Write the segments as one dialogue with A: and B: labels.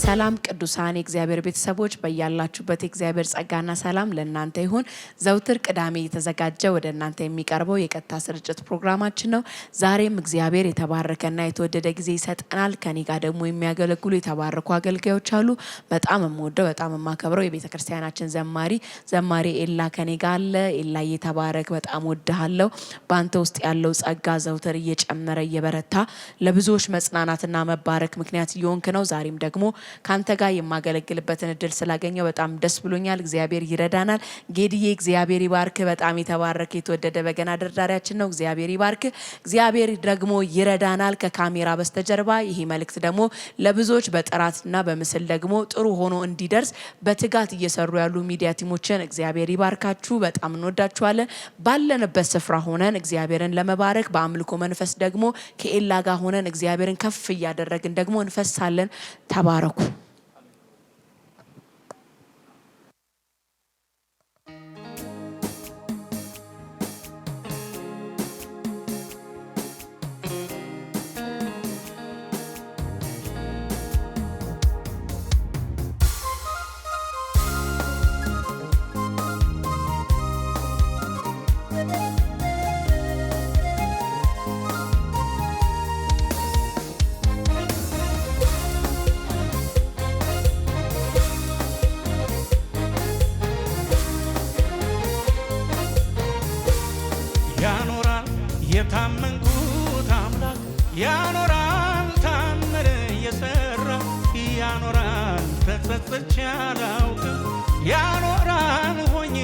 A: ሰላም ቅዱሳን የእግዚአብሔር ቤተሰቦች በእያላችሁበት የእግዚአብሔር ጸጋና ሰላም ለእናንተ ይሁን። ዘውትር ቅዳሜ የተዘጋጀ ወደ እናንተ የሚቀርበው የቀጥታ ስርጭት ፕሮግራማችን ነው። ዛሬም እግዚአብሔር የተባረከና የተወደደ ጊዜ ይሰጠናል። ከኔ ጋር ደግሞ የሚያገለግሉ የተባረኩ አገልጋዮች አሉ። በጣም የምወደው በጣም የማከብረው የቤተክርስቲያናችን ዘማሪ ኤላ ከኔ ጋር አለ። ኤላ የተባረክ በጣም ወድሃለሁ። በአንተ ውስጥ ያለው ጸጋ ዘውትር እየጨመረ እየበረታ ለብዙዎች መጽናናትና መባረክ ምክንያት እየሆንክ ነው። ዛሬም ደግሞ ካንተ ጋር የማገለግልበትን እድል ስላገኘው በጣም ደስ ብሎኛል። እግዚአብሔር ይረዳናል። ጌዲዬ እግዚአብሔር ይባርክ። በጣም የተባረከ የተወደደ በገና ደርዳሪያችን ነው። እግዚአብሔር ይባርክ። እግዚአብሔር ደግሞ ይረዳናል ከካሜራ በስተጀርባ። ይሄ መልእክት ደግሞ ለብዙዎች በጥራትና በምስል ደግሞ ጥሩ ሆኖ እንዲደርስ በትጋት እየሰሩ ያሉ ሚዲያ ቲሞችን እግዚአብሔር ይባርካችሁ። በጣም እንወዳችኋለን። ባለንበት ስፍራ ሆነን እግዚአብሔርን ለመባረክ በአምልኮ መንፈስ ደግሞ ከኤላ ጋር ሆነን እግዚአብሔርን ከፍ እያደረግን ደግሞ እንፈሳለን። ተባረኩ።
B: የታመንኩት አምላክ ያኖራል ታምር እየሰራ ያኖራል ተጸጽቼ አላውቅም ያኖራል ሆኜ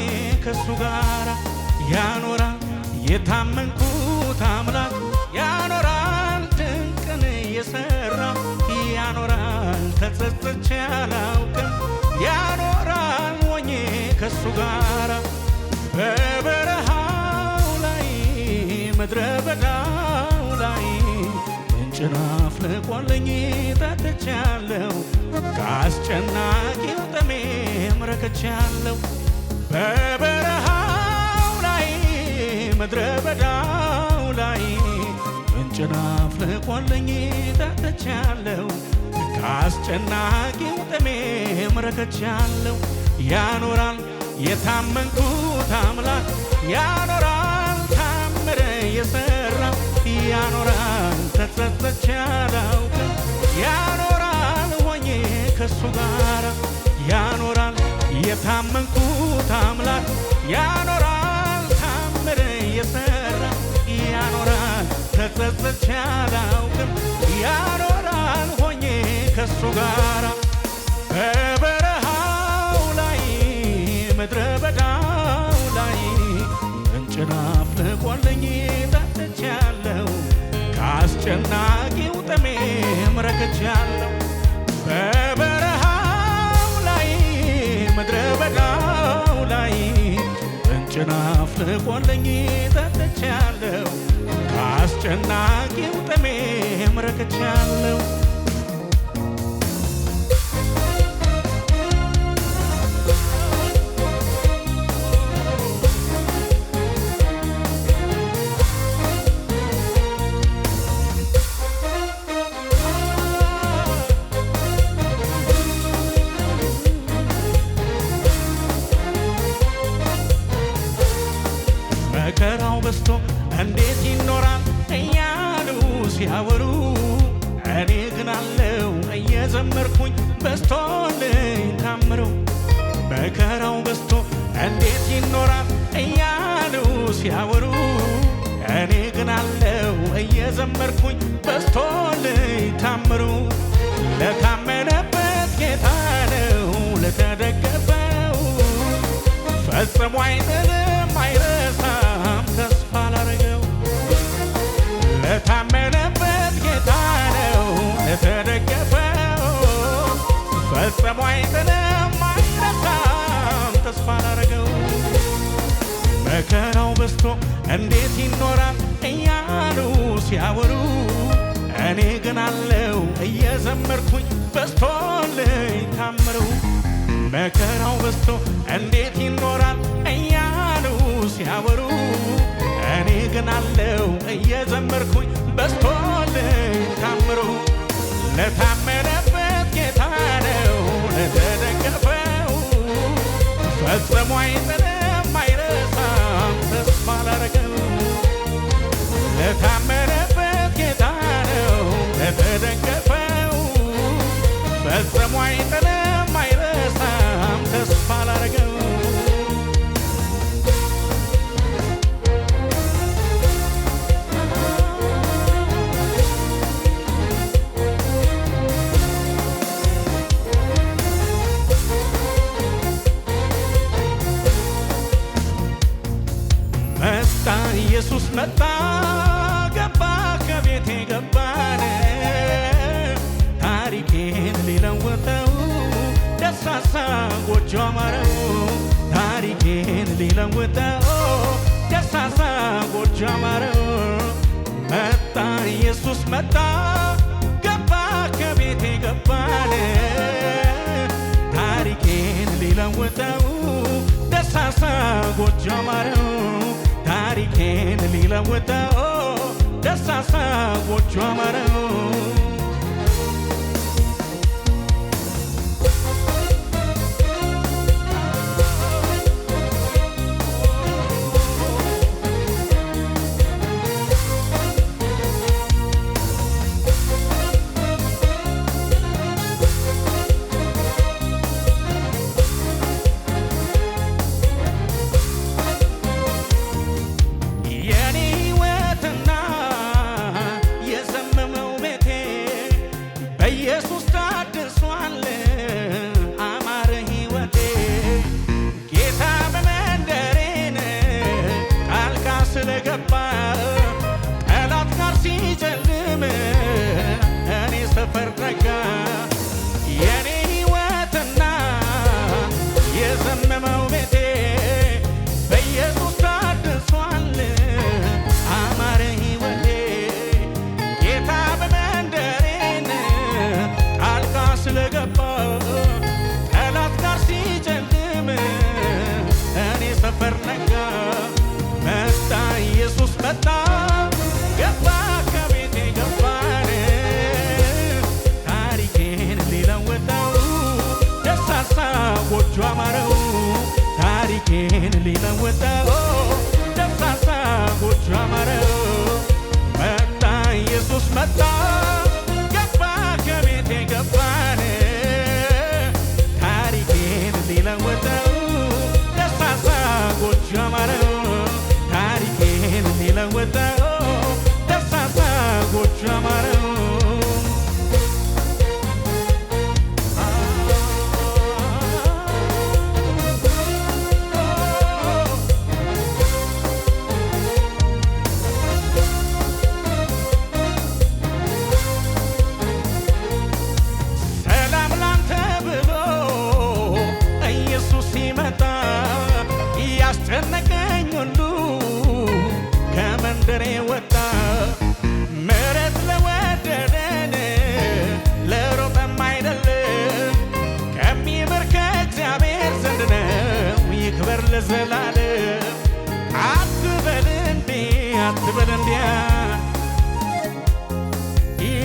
B: ከሱ ጋራ ያኖራል የታመንኩት አምላክ ያኖራል ድንቅን እየሰራ ያኖራል ተጸጽቼ አላውቅም ያኖራል ሆኜ ከሱ ጋራ በበረሃው ላይ ምድረ በዳው ላይ ምንጭን አፍልቆልኝ ጠጥቻለሁ ከአስጨናቂው ጥሜም ረክቻለሁ በበረሃው ላይ ምድረ በዳው ላይ ምንጭን አፍልቆልኝ ጠጥቻለሁ ከአስጨናቂው ጥሜም ረክቻለሁ ያኖራል የታመንኩት አምላክ ያኖራል ታምር የሰራ ያኖራል ተጸጽቼ አላውቅም ያኖራል ሆኜ ከሱ ጋራ ያኖራል የታመንኩት አምላክ ያኖራል ታምር የሰራ ያኖራል ተጸጽቼ አላውቅም ያኖራል ሆኜ ከሱ ጋራ በበረሃው ላይ ምድረ በዳው ላይ ምንጭን አፍልቆልኝ ጠጥቻለሁ ከአስጨናቂው ጥሜም ረክቻለሁ በበረሃው ላይ ምድረ በዳው ላይ ምንጭን አፍልቆልኝ ጠጥቻለሁ ከአስጨናቂው ጥሜም ረክቻለሁ መከራው በስቶ እንዴት ይኖራል እያሉ ሲያወሩ እኔ ግን አለው እየዘመርኩኝ በስቶልኝ ታምሩ መከራው በስቶ እንዴት ይኖራል እያሉ ሲያወሩ እኔ ግን አለው እየዘመርኩኝ በስቶልኝ ታምሩ ለታመነበት ጌታ ነው ለተደገፈው ፈጽሞ አይጥልም አይረሳም ተስፋ ላረገው ለታመነበት ጌታ ነው ለተደገፈው ፈጽሞ አይጥልም አይረሳም ተስፋ ላረገው መከራው በስቶ እንዴት ይኖራል እያሉ ሲያወሩ እኔ ግን አለው እየዘመርኩኝ በስቶልኝ ታምሩ መከራው በስቶ እንዴት ይኖራል እያሉ ሲያወሩ እኔ ግን አለው እየዘመርኩኝ በስቶልኝ ታምሩ ለታመነበት ጌታ ነው ፈጽሞ አይጥልም አይረሳም ተስፋ ላረገው መጣ ኢየሱስ መጣ ገባ ከቤቴ ገባን ታሪኬን ሊለውጠው ደሳሳ ጎጆ አማረው ታሪኬን ሊለውጠው ደሳሳ ጎጆ አማረው መጣ ኢየሱስ መጣ ገባ ከቤቴ ገባን ታሪኬን ሊለውጠው ደሳሳ ጎጆ አማረው ታሪኬን ሊለውጠው ደሳሳ ጎጆ አማረው ጎጆ አማረው ታሪኬን ሊለውጠው ደሳሳ ጎጆ አማረው መጣ ኢየሱስ መጣ ገባ ከቤቴ ገባን ታሪኬን ሊለውጠው ደሳሳ ጎጆ አማረው ታሪኬን ሊለውጠው ደሳሳ ጎጆ አማረው ያስጨነቀኝ ሁሉ ከመንደሬ ወጣ ምሕረት ለወደደን ለሮጠም አይደለም ከሚምር ከእግዚአብሔር ዘንድ ነው ይክበር ለዘላለም አትበል እንዲያ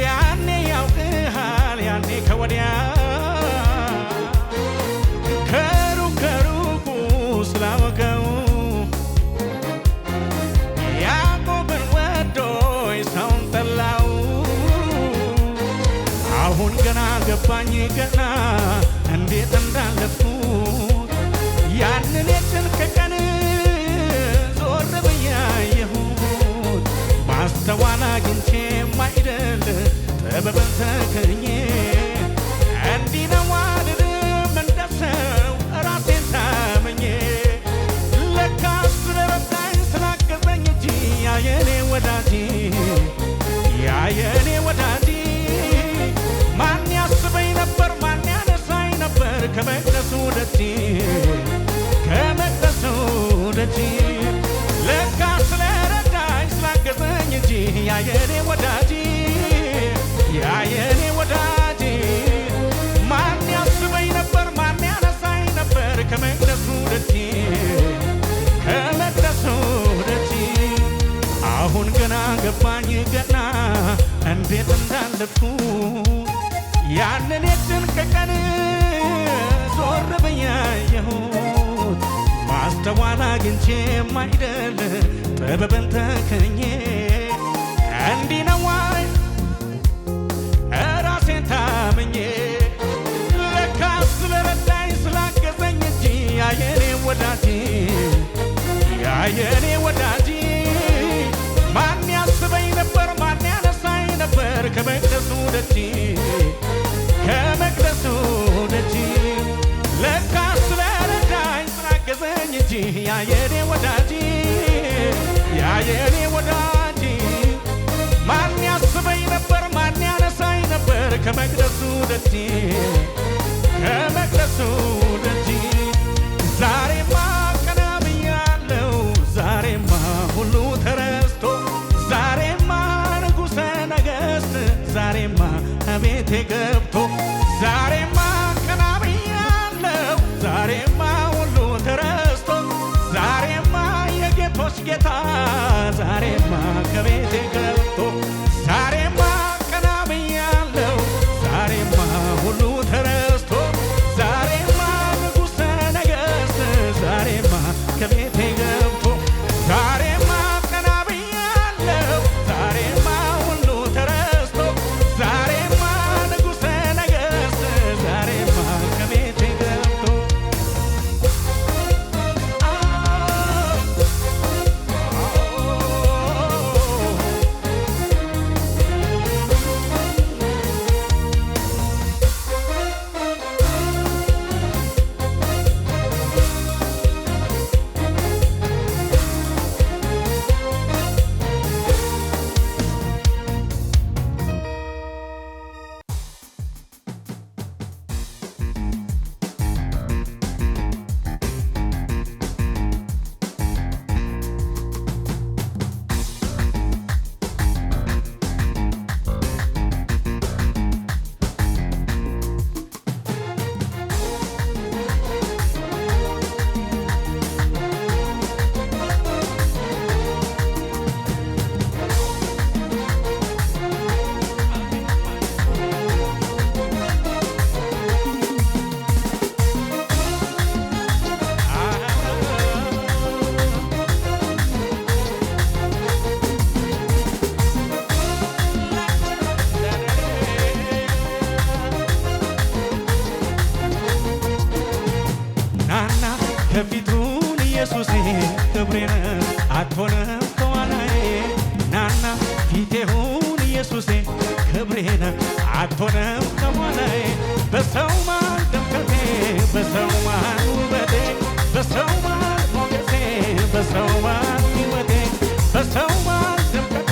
B: ያኔ ያውቅሃል ያኔ ከወዲያ ስላወቀው ያዕቆብን ወዶይ ሰውን ጠላው አሁን ገና ገባኝ ገና እንዴት እንዳለፍኩት ያንን የጭንቅ ቀን ዞር ብዬ አየሁት ማስተዋል አግኝቼም አይደል ጥበብን ተክኜ እንዲህ ነው አልልም እንደ ሰው ራሴን ታምኜ ያየኔ ወዳጅ ማን ያስበኝ ነበር ማን ያነሳኝ ነበር ከመቅደሱ ደጅ ለካ ስለረዳኝ ስላገዘኝ እንጂ ያየኔ ወዳጅ ማን ያስበኝ ነበር ማን ያነሳኝ ነበር ከመቅደሱ ደጅ አሁን ገና ገባኝ ገና እንዴት እንዳለፍኩ ያንን የጭንቅ ቀን ዞር ብዬ አየሁት ማስተዋል አግኝቼም አይደል ጥበብን ተክኜ እንዲህ ነው ራሴን ታምኜ ከመቅደሱ ደጅ ከመቅደሱ ደጅ ለካ ስለረዳኝ ስላገዘኝ እንጂ ያየኔ ወዳጅ ያየኔ ወዳጅ ማን ያስበኝ ነበር ማን ያነሳኝ ነበር ከመቅደሱ ደጅ ከመቅደሱ ደጅ ዛሬማ ቀና ብያለሁ ዛሬማ ሁሉ ተረስቶ ዛሬማ ንጉሠ ነገሥት ዛሬማ ቤቴ ገብቶ ዛሬማ ቀና ብያለሁ ዛሬማ ሁሉ ተረስቶ ዛሬማ የጌቶች ጌታ ዛሬማ ከቤቴ ገብቶ ዛሬማ ቀና ብያለሁ ዛሬማ ሁሉ ተረስቶ ዛሬማ ንጉሠ ነገሥት ዛሬማ ከቤቴ ገብቶ ዛሬማ ቀና ብያለሁ ዛሬማ ሁሉ ተረስቶ ዛሬማ ንጉሠ ነገሥት ዛሬማ ከቤቴ ገብቶ ከፊቱን ኢየሱሴ ክብሬን አትሆንም ከኋላዬ ናና ፊቴሁን ኢየሱሴ ክብሬን አትሆንም ከኋላዬ በሰው ማል ድምቀቴ በሰው ማል ውበቴ በሰው ማል ሞገሴ በሰው ማል ሕይወቴ በሰው ማል ድምቀቴ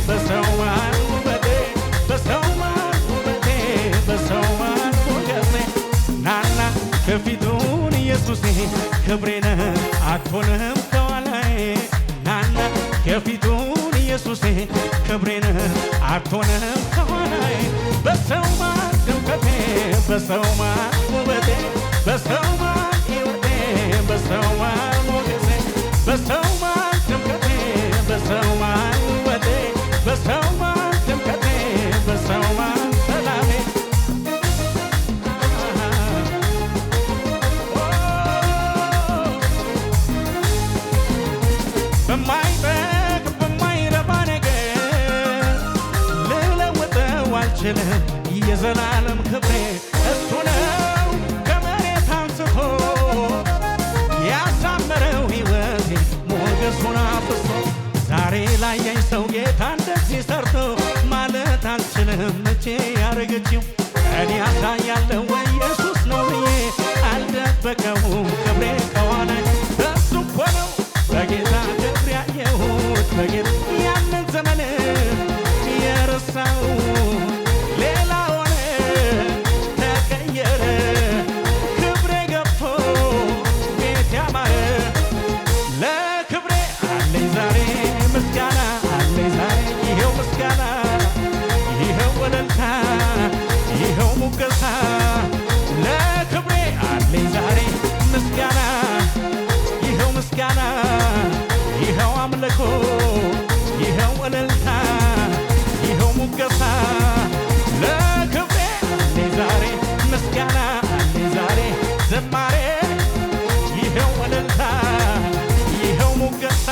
B: በሰው ማል ውበቴ በሰው ማል ውበቴ በሰው ማል ሞገሴ ናና ከፊቱን ኢየሱሴ ክብሬን አትሆንም ከኋላዬ ናና ከፊቱን ኢየሱሴ ክብሬን አትሆንም ከኋላዬ በሰው ማል ድምቀቴ በሰው ማል ውበቴ በሰው ማል ሕይወቴ በሰው ማል ሞገሴ በሰው ማል ድምቀቴ በሰው ማል ውበቴ በሰው ማል ድምቀቴ በሰው ማል ሰላሜ በማይጠቅም በማይረባ ነገር ልለውጠው አልችልም የዘላለም ክብሬ እሱ ነው ከመሬት አንስቶ ያሳመረው ሕይወቴ ሞገሱን አፍሶ ዛሬ ላየኝ ሰው ጌታ እንደዚህ ሰርቶ ማለት አልችልም መቼ ያረገችው እኔ ያሳያለሁ ወይ ኢየሱስ ነው ብዬ አልደበቀውም ክብሬ ከኋላዬ በሱ እኮ ነው በጌታ ክብር ያየሁት በጌታ ያንን ዘመን የረሳው ሌላ ሆነ ተቀየረ ክብሬ ገብቶ ቤት ያማረ ለክብሬ አለኝ ዛሬ ምስጋና አለኝ ዛሬ ይኸው ምስጋና ይኸው ወለልታ ይኸው ሙገሳ ለክብሬ አለኝ ዛሬ ምስጋና ይኸው ምስጋና ይኸው አምልኮ ይኸው እልልታ ይኸው ሙገሳ ለክብሬ አለኝ ዛሬ ምስጋና አለኝ ዛሬ ዘማሬ ይኸው እልልታ ይኸው ሙገሳ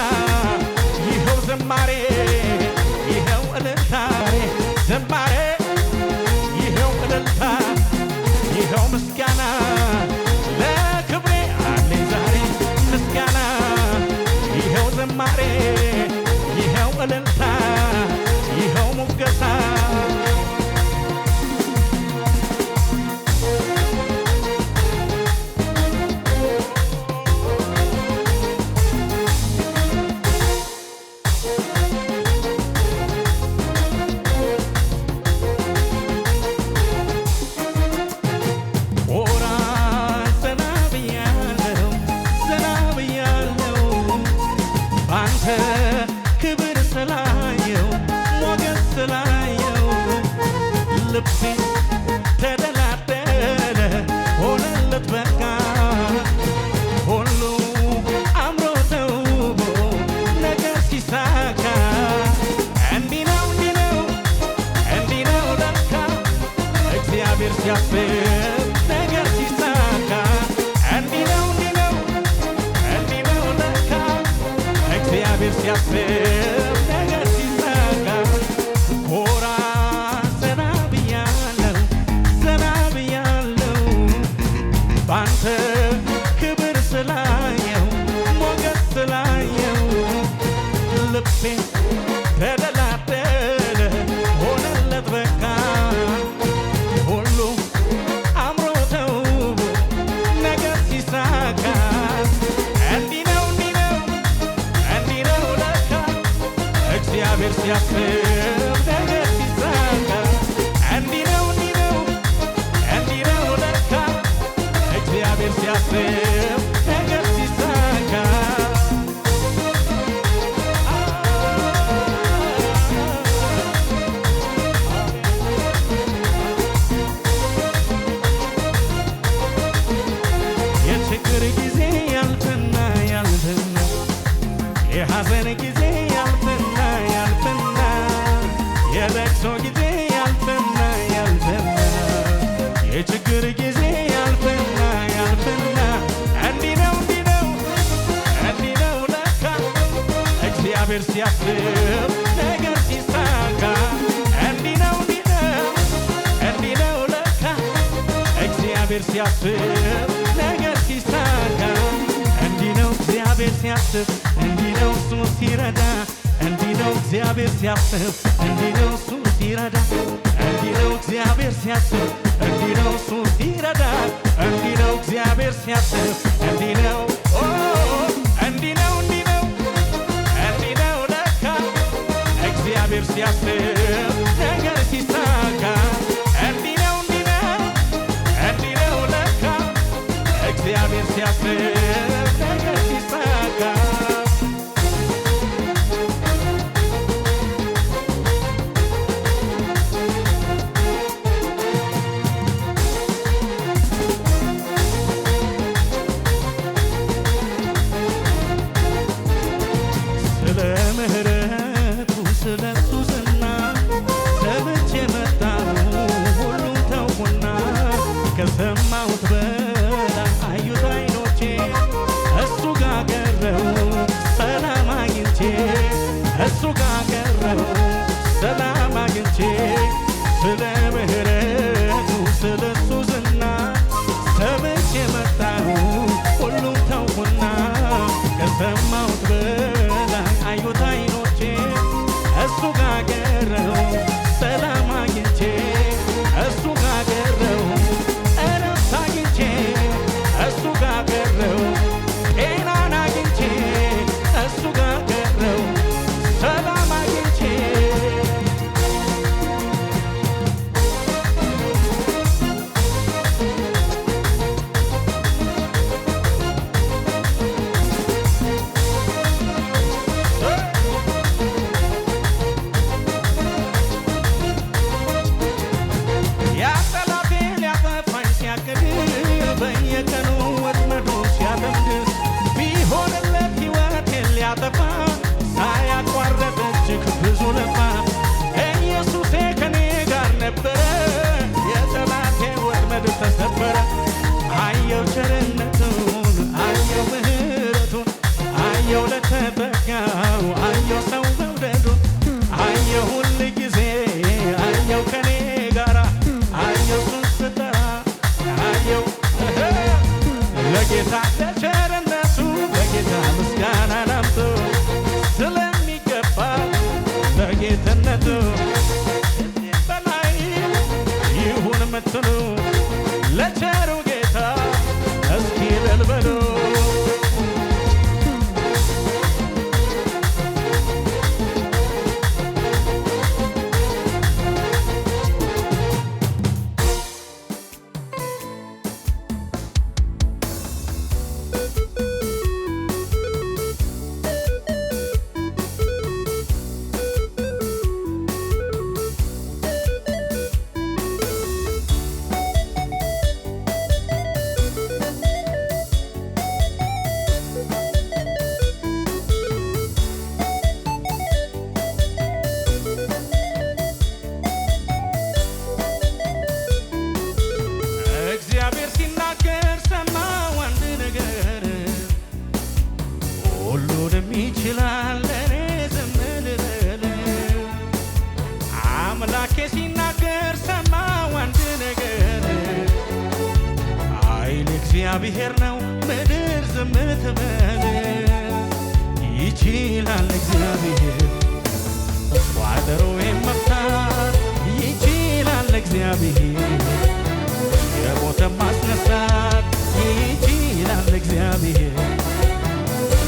B: ይኸው ዘማሬ ይኸው እልልታ ዘማሬ ይኸው እልልታ ይኸው ምስጋና ለክብሬ አለኝ ዛሬ ምስጋና ይኸው ዘማሬ ይኸው እልልታ ይኸው ሙገሳ ሲያስብ ነገር ሲሳካ የችግር ጊዜ ያልፍና ያልፍና የሐዘን ጊዜ ያልፍና ያልፍና የለቅሶ ጊዜ ያልፍና ያልፍና የችግር ጊዜ ያልፍና ያልፍና እንዲህ ነው እንዲህ ነው እንዲህ ነው ለካ እግዚአብሔር ሲያስብ ነገር ሲሳካ እንዲህ ነው እንዲህ ነው እንዲህ ነው ለካ እግዚአብሔር ሲያስብ ነገር ሲሳካ እንዲህ ነው እግዚአብሔር ሲያስብ እንዲህ ነው እሱ ሲረዳ እንዲህ ነው እግዚአብሔር ሲያስብ እንዲህ ነው እሱ ሲረዳ እንዲህ ነው እግዚአብሔር ሲያስብ እንዲህ ነው እሱ ሲረዳ እንዲህ ነው እግዚአብሔር ሲያስብ እንዲህ ነው እንዲህ ነው እንዲህ ነው እንዲህ ነው ለካ እግዚአብሔር ሲያስብ ነገር ሲሳካ እንዲህ ነው እንዲህ ነው እንዲህ ነው ለካ እግዚአብሔር ሲያስብ ነገር ሲሳካ ከሰማሁት በላይ አዩት አይኖቼ እሱ ጋር ቀረሁ ሰላም አግኝቼ እሱ ጋር ቀረሁ ሰላም አግኝቼ ስለ ምሕረቱ ስለ እሱ ዝና ሰምቼ መጣሁ ሁሉም ተውኩና ከሰማሁት በላይ አዩት አይኖቼ እሱ ጋር ቀረሁ ሰላም አግኝቼ እሱ ጋር ቀረሁ እሱ ጋር ቀረሁ ጤናን አግኝቼ እሱ ጋር ቀረሁ ሰላም አግኝቼ ያ ጠላቴ ሊያጠፋኝ ሲያቅድ በየቀኑ ወጥመዱ ሲያጠምድ ቢሆንለት ሕይወቴን ሊያጠፋ ሳያቋርጥ እጅግ ብዙ ለፋ ኢየሱሴ ከኔ ጋር ነበረ የጠላቴ ወጥመድ ተሰበረ አየው ቸርነቱን አየው ምሕረቱን አየው ለተጠጋው አየው ሰው መውደዱን አየው ሁል ጊዜ አየው ከኔ ጋራ አየው እሱን ስጠራ አየው ለጌታ ለቸርነቱ ለጌታ ምስጋና ላምጡ ስለሚገባ ለጌትነቱ በላይ ይሁን ምትሉ ለቸሩ ጌታ እስኪ እልል በሉ እግዚአብሔር ሲናገር ሰማሁ አንድ ነገር ሁሉንም ይችላል እኔ ዝም ልበል አምላኬ ሲናገር ሰማሁ አንድ ነገር ኃይል እግዚአብሔር ነው ምድር ዝም ትበል ይችላል እግዚአብሔር ቋጠሮዬን መፍታት ይችላል እግዚአብሔር የሞተን ማስነሳት ይችላል እግዚአብሔር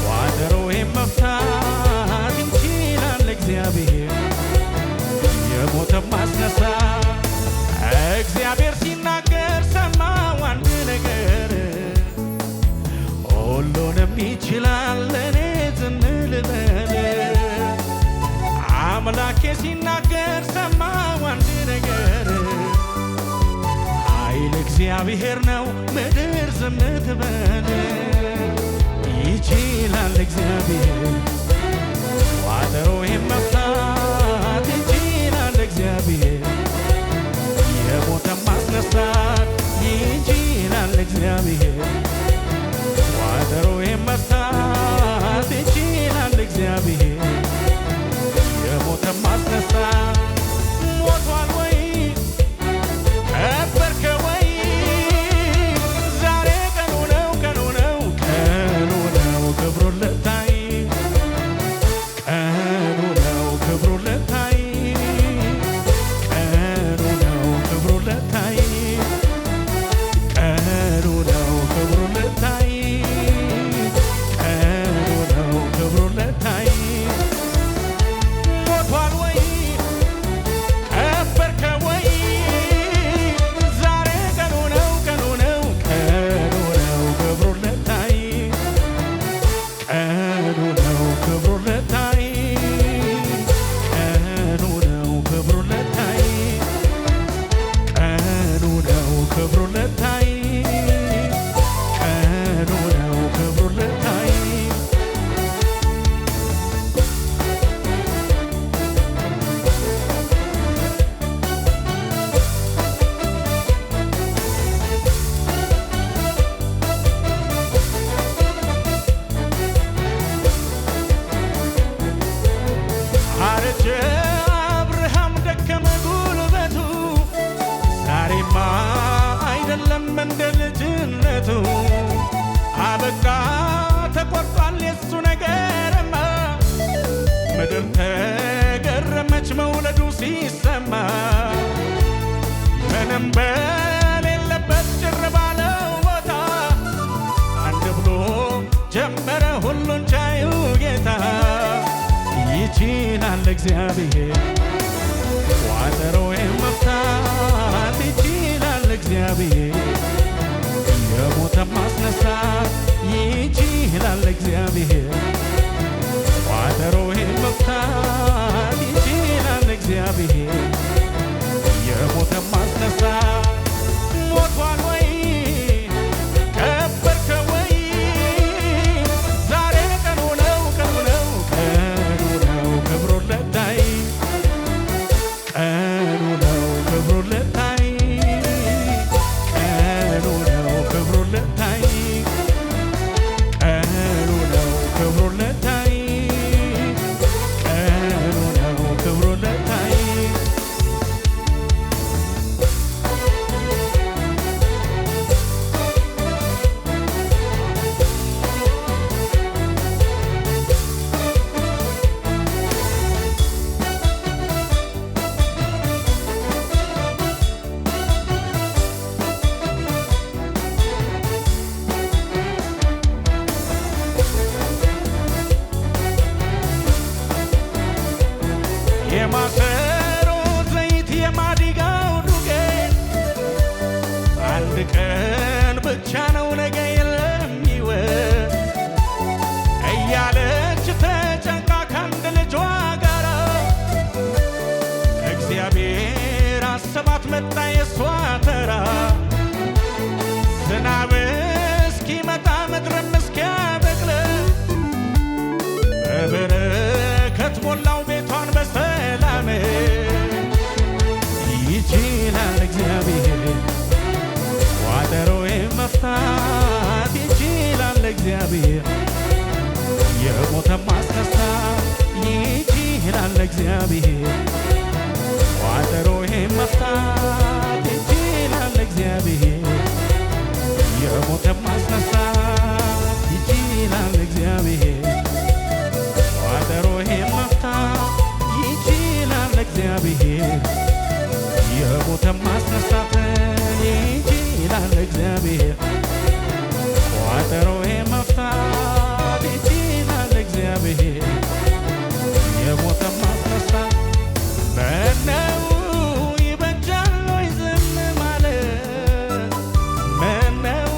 B: ቋጠሮዬን መፍታት ይችላል እግዚአብሔር የሞተን ማስነሳት እግዚአብሔር ሲናገር ሰማሁ አንድ ነገር እግዚአብሔር ነው ምድር ዝም ትበል ይችላል እግዚአብሔር ቋጠሮ መፍታት ይችላል እግዚአብሔር የሞተን ማስነሳት ይችላል እግዚአብሔር ቋጠሮ መፍታት ይችላል እግዚአብሔር የሞተን ማስነሳት ሞቷል ወይ ቀበርከ ወይ ዛሬ ቀኑ ነው ቀኑ ነው ቀኑ ነው ክብሩን ልታይ ቀኑ ነው ክብሩን ልታይ ቀኑ ነው ክብሩን ልታይ ቀኑ ነው ክብሩን ልታይ ቀኑ ነው ክብሩን ልታይ ሞቷል ወይ ቀበርከ ወይ ዛሬ ቀኑ ነው ቀኑ ነው ቀኑ ነው ክብሩን ልታይ ቀኑ ነው ክብሩን ልታይ ቀኑ ነው ክብሩን ልታይ ቀኑ ነው ክብሩን ልታይ ቀኑ ነው ክብሩን ልታይ አረጀ አብርሃም ደከመ ጉልበቱ ዛሬማ አይደለም እንደ ልጅነቱ አበቃ ተቆርጧል የሱ ነገርማ ምድር ተገረመች መውለዱ ሲሰማ ምንም በሌለበት ጭር ባለው ቦታ አንድ ብሎ ጀመረ ሁሉን ቻዩ ጌታ ይችላል እግዚአብሔር ቋጠሮ መፍታት ይችላል እግዚአብሔር የሞተን ማስነሳት ይችላል እግዚአብሔር ቋጠሮ መፍታት ይችላል እግዚአብሔር የሞተን ማስነሳት ሞቷል ወይ ቀበርከ ወይ ዛሬ ቀኑ ነው ቀኑ ነው ቀኑ ነው ክብሩን ልታይ ቀኑ ነው ክብሩን ልታይ ቀኑ ነው ክብሩን ልታይ ቀኑ ነው ክብሩን ልታይ ቀኑ ነው ክብሩን ልታይ የማሰሮ ዘይት የማዲጋው ዱቄት አንድ ቀን ብቻ ነው ነገ የለም ሕይወት እያለች ተጨንቃ ከአንድ ልጇ ጋራ እግዚአብሔር አሰባት መጣ የሷ ተራ ዝናብ እስኪመጣ ምድርም እስኪያበቅል በበረከት ሞላው ቤቷን በሰላም ይችላል እግዚአብሔር ቋጠሮ መፍታት ይችላል እግዚአብሔር የሞተን ማስነሳት ይችላል እግዚአብሔር ቋጠሮ መፍታት ይችላል እግዚአብሔር የሞተን ማስነሳት ይችላል እግዚአብሔር ቋጠሮ መፍታት ይችላል እግዚአብሔር የሞተን ማስነሳት ይችላል እግዚአብሔር ቋጠሮ መፍታት ይችላል እግዚአብሔር የሞተን ማስነሳት ምነው ይበጃል ወይ ዝም ማለት ምነው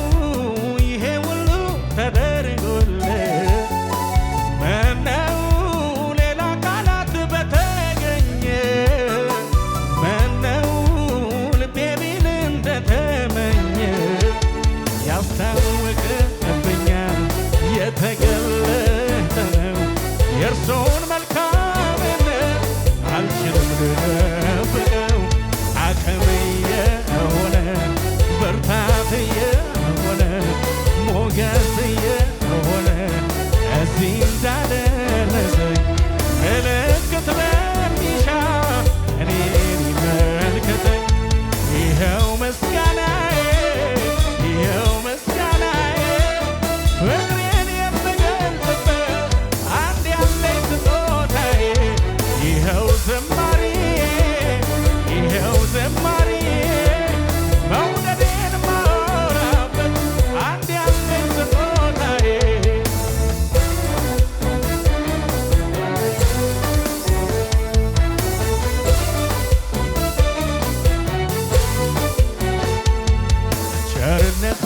B: ቸርነት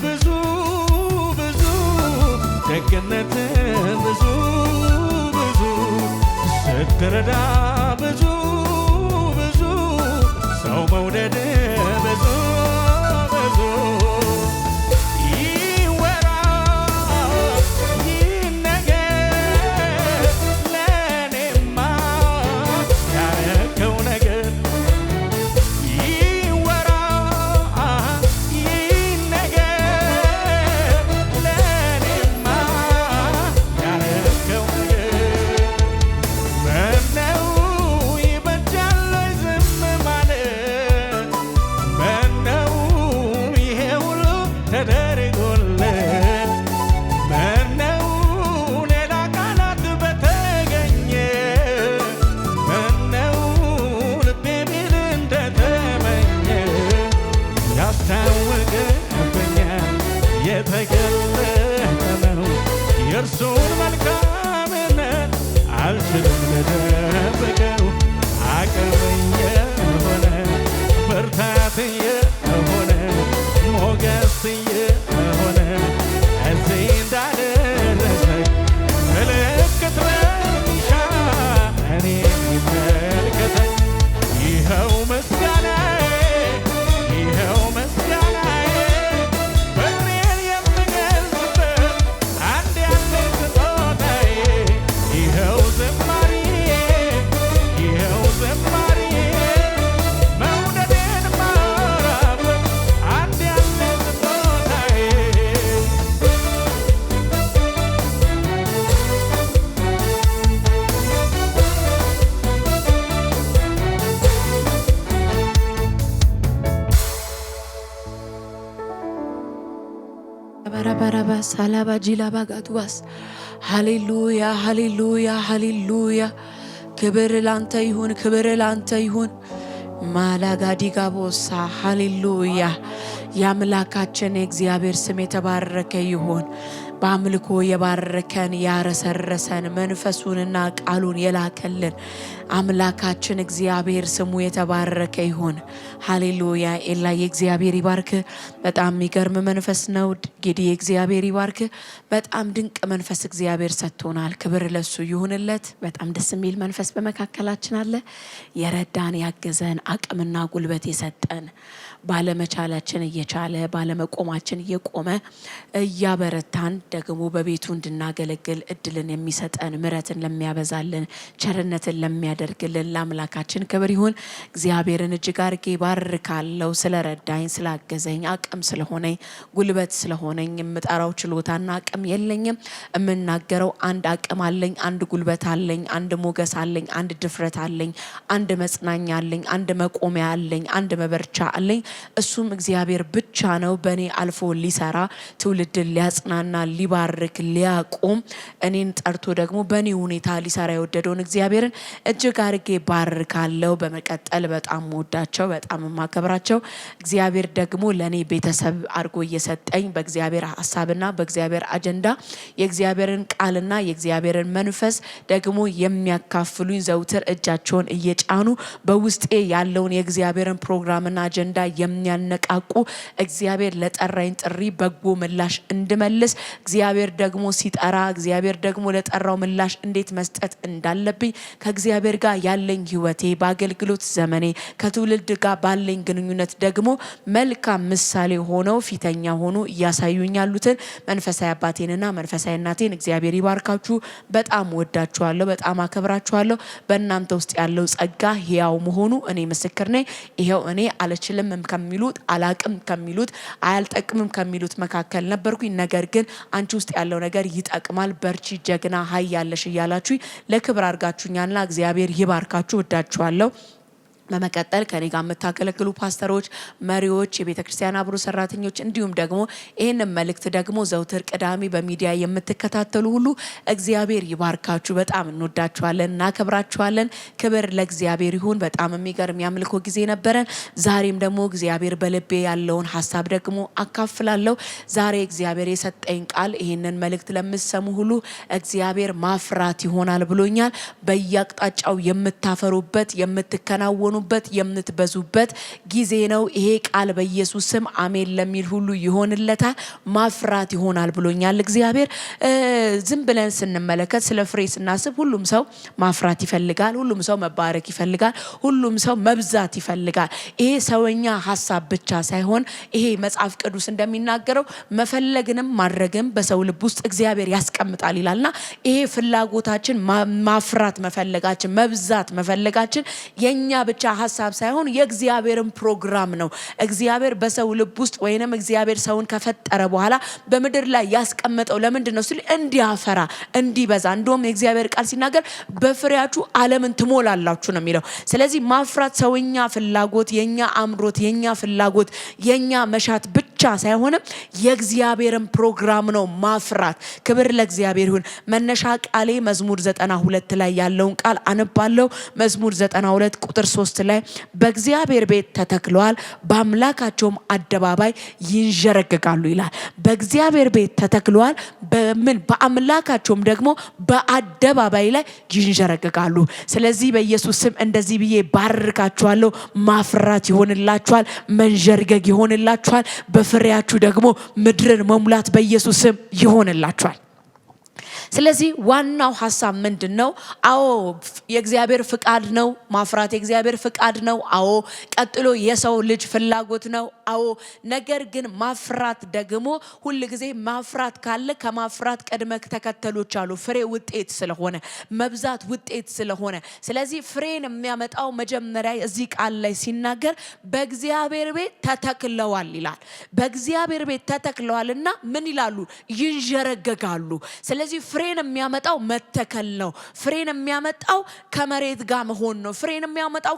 B: ብዙ ብዙ ደግነት ብዙ ብዙ ስትረዳ ብዙ ብዙ ሰው መውደድ ብዙ ብዙ ይወራ ይነገር ለኔማ ያረከው ነገር ይወራ ይነገር ለኔማ ያረከው ነገር ምነው ይበጃል ዝም ማለት ምነው ይሄ ሁሉ ተደርጎለት ምነው ሌላ ቃላት በተገኘ ምነው ልቤ ቢል እንደተመኘ ያስታወቀብኛል የተገለጠ ነው የእርሱን መልካምነት አልችልም ልደብቀው አቅም የሆነ ብርታት የሆነ ሞገስ የሆነ እዚህ እንዳደረሰኝ ምልክት በሚሻ እኔ ይመልከተኝ ይኸው ምስጋናዬ ይኸው ምስጋናዬ ፍቅሬን የምገልጽበት አንድ ያለኝ ስጦታዬ ይኸው ዝማሬዬ ይኸው ዝማሬዬ መውደዴን ማወራበት አንድ ያለኝ ስጦታዬ
A: በረበረበ ሳላባ ጂላባ ጋቱባስ ሃሌሉያ ሃሌሉያ ሃሌሉያ። ክብር ላንተ ይሁን፣ ክብር ላንተ ይሁን። ማላጋዲጋቦሳ ሃሌሉያ። የአምላካችን የእግዚአብሔር ስም የተባረከ ይሁን። በአምልኮ የባረከን ያረሰረሰን መንፈሱንና ቃሉን የላከልን አምላካችን እግዚአብሔር ስሙ የተባረከ ይሁን። ሃሌሉያ። ኤላ የእግዚአብሔር ይባርክ። በጣም የሚገርም መንፈስ ነው። ጌዲ የእግዚአብሔር ይባርክ። በጣም ድንቅ መንፈስ እግዚአብሔር ሰጥቶናል። ክብር ለሱ ይሁንለት። በጣም ደስ የሚል መንፈስ በመካከላችን አለ። የረዳን ያገዘን አቅምና ጉልበት የሰጠን ባለመቻላችን እየቻለ ባለመቆማችን እየቆመ እያበረታን ደግሞ በቤቱ እንድናገለግል እድልን የሚሰጠን ምሕረትን ለሚያበዛልን ቸርነትን ለሚያደርግልን ለአምላካችን ክብር ይሁን። እግዚአብሔርን እጅግ አድርጌ ባርካለሁ። ስለረዳኝ ስላገዘኝ አቅም ስለሆነኝ ጉልበት ስለሆነኝ የምጠራው ችሎታና አቅም የለኝም። የምናገረው አንድ አቅም አለኝ፣ አንድ ጉልበት አለኝ፣ አንድ ሞገስ አለኝ፣ አንድ ድፍረት አለኝ፣ አንድ መጽናኛ አለኝ፣ አንድ መቆሚያ አለኝ፣ አንድ መበርቻ አለኝ። እሱም እግዚአብሔር ብቻ ነው። በእኔ አልፎ ሊሰራ ትውልድን ሊያጽናና ሊባርክ ሊያቆም እኔን ጠርቶ ደግሞ በእኔ ሁኔታ ሊሰራ የወደደውን እግዚአብሔርን እጅግ አድርጌ ባርካለሁ። በመቀጠል በጣም ወዳቸው በጣም ማከብራቸው እግዚአብሔር ደግሞ ለእኔ ቤተሰብ አድርጎ እየሰጠኝ በእግዚአብሔር ሀሳብና በእግዚአብሔር አጀንዳ የእግዚአብሔርን ቃልና የእግዚአብሔርን መንፈስ ደግሞ የሚያካፍሉኝ ዘውትር እጃቸውን እየጫኑ በውስጤ ያለውን የእግዚአብሔርን ፕሮግራምና አጀንዳ የሚያነቃቁ እግዚአብሔር ለጠራኝ ጥሪ በጎ ምላሽ እንድመልስ እግዚአብሔር ደግሞ ሲጠራ እግዚአብሔር ደግሞ ለጠራው ምላሽ እንዴት መስጠት እንዳለብኝ ከእግዚአብሔር ጋር ያለኝ ህይወቴ በአገልግሎት ዘመኔ ከትውልድ ጋር ባለኝ ግንኙነት ደግሞ መልካም ምሳሌ ሆነው ፊተኛ ሆኖ እያሳዩኝ ያሉትን መንፈሳዊ አባቴንና መንፈሳዊ እናቴን እግዚአብሔር ይባርካችሁ። በጣም ወዳችኋለሁ፣ በጣም አከብራችኋለሁ። በእናንተ ውስጥ ያለው ጸጋ ሕያው መሆኑ እኔ ምስክር ነኝ። ይሄው እኔ አልችልም ከሚሉት አላቅም ከሚሉት አያልጠቅምም ከሚሉት መካከል ነበርኩኝ። ነገር ግን አንቺ ውስጥ ያለው ነገር ይጠቅማል፣ በርቺ፣ ጀግና፣ ሀይ ያለሽ እያላችሁ ለክብር አድርጋችሁኛልና እግዚአብሔር ይባርካችሁ። ወዳችኋለሁ። በመቀጠል ከኔ ጋር የምታገለግሉ ፓስተሮች፣ መሪዎች፣ የቤተ ክርስቲያን አብሮ ሰራተኞች እንዲሁም ደግሞ ይህንን መልእክት ደግሞ ዘውትር ቅዳሜ በሚዲያ የምትከታተሉ ሁሉ እግዚአብሔር ይባርካችሁ። በጣም እንወዳችኋለን፣ እናከብራችኋለን። ክብር ለእግዚአብሔር ይሁን። በጣም የሚገርም የአምልኮ ጊዜ ነበረን። ዛሬም ደግሞ እግዚአብሔር በልቤ ያለውን ሀሳብ ደግሞ አካፍላለሁ። ዛሬ እግዚአብሔር የሰጠኝ ቃል ይህንን መልእክት ለምትሰሙ ሁሉ እግዚአብሔር ማፍራት ይሆናል ብሎኛል። በየአቅጣጫው የምታፈሩበት የምትከናወኑ የምትሆኑበት የምትበዙበት ጊዜ ነው። ይሄ ቃል በኢየሱስ ስም አሜን ለሚል ሁሉ ይሆንለታል። ማፍራት ይሆናል ብሎኛል እግዚአብሔር። ዝም ብለን ስንመለከት ስለ ፍሬ ስናስብ ሁሉም ሰው ማፍራት ይፈልጋል። ሁሉም ሰው መባረክ ይፈልጋል። ሁሉም ሰው መብዛት ይፈልጋል። ይሄ ሰውኛ ሐሳብ ብቻ ሳይሆን ይሄ መጽሐፍ ቅዱስ እንደሚናገረው መፈለግንም ማድረግም በሰው ልብ ውስጥ እግዚአብሔር ያስቀምጣል ይላልና ይሄ ፍላጎታችን ማፍራት መፈለጋችን መብዛት መፈለጋችን የኛ ብቻ ሐሳብ ሳይሆን የእግዚአብሔርን ፕሮግራም ነው። እግዚአብሔር በሰው ልብ ውስጥ ወይንም እግዚአብሔር ሰውን ከፈጠረ በኋላ በምድር ላይ ያስቀመጠው ለምንድን ነው ሲል እንዲያፈራ እንዲበዛ። እንደውም የእግዚአብሔር ቃል ሲናገር በፍሬያችሁ ዓለምን ትሞላላችሁ ነው የሚለው። ስለዚህ ማፍራት ሰውኛ ፍላጎት የኛ አምሮት የኛ ፍላጎት የኛ መሻት ብቻ ሳይሆንም የእግዚአብሔርን ፕሮግራም ነው ማፍራት። ክብር ለእግዚአብሔር ይሁን። መነሻ ቃሌ መዝሙር 92 ላይ ያለውን ቃል አነባለሁ። መዝሙር 92 ቁጥር 3 ላይ በእግዚአብሔር ቤት ተተክለዋል በአምላካቸውም አደባባይ ይንዠረገጋሉ ይላል። በእግዚአብሔር ቤት ተተክለዋል በአምላካቸውም ደግሞ በአደባባይ ላይ ይንዠረገጋሉ። ስለዚህ በኢየሱስ ስም እንደዚህ ብዬ ባርካችኋለሁ። ማፍራት ይሆንላችኋል፣ መንዠርገግ ይሆንላችኋል። በፍሬያችሁ ደግሞ ምድርን መሙላት በኢየሱስ ስም ይሆንላችኋል። ስለዚህ ዋናው ሐሳብ ምንድነው? አዎ የእግዚአብሔር ፍቃድ ነው ማፍራት፣ የእግዚአብሔር ፍቃድ ነው። አዎ ቀጥሎ የሰው ልጅ ፍላጎት ነው። አዎ ነገር ግን ማፍራት ደግሞ ሁሉ ጊዜ ማፍራት ካለ ከማፍራት ቅድመ ተከተሎች አሉ። ፍሬ ውጤት ስለሆነ መብዛት ውጤት ስለሆነ ስለዚህ ፍሬን የሚያመጣው መጀመሪያ እዚህ ቃል ላይ ሲናገር በእግዚአብሔር ቤት ተተክለዋል ይላል። በእግዚአብሔር ቤት ተተክለዋልና ምን ይላሉ? ይንዠረገጋሉ። ስለዚህ ፍሬን የሚያመጣው መተከል ነው። ፍሬን የሚያመጣው ከመሬት ጋር መሆን ነው። ፍሬን የሚያመጣው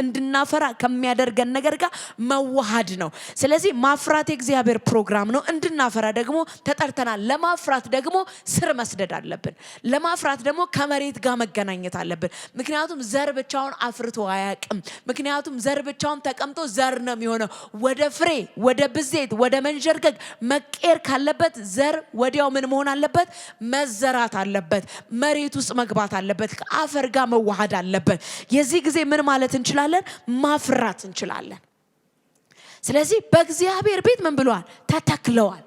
A: እንድናፈራ ከሚያደርገን ነገር ጋር መዋሃድ ነው። ስለዚህ ማፍራት የእግዚአብሔር ፕሮግራም ነው። እንድናፈራ ደግሞ ተጠርተናል። ለማፍራት ደግሞ ስር መስደድ አለብን። ለማፍራት ደግሞ ከመሬት ጋር መገናኘት አለብን። ምክንያቱም ዘር ብቻውን አፍርቶ አያውቅም። ምክንያቱም ዘር ብቻውን ተቀምጦ ዘር ነው የሚሆነው። ወደ ፍሬ፣ ወደ ብዜት፣ ወደ መንዠርገግ መቀየር ካለበት ዘር ወዲያው ምን መሆን አለበት? መዘራት አለበት። መሬት ውስጥ መግባት አለበት። ከአፈር ጋር መዋሃድ አለበት። የዚህ ጊዜ ምን ማለት እንችላለን? ማፍራት እንችላለን። ስለዚህ በእግዚአብሔር ቤት ምን ብለዋል? ተተክለዋል።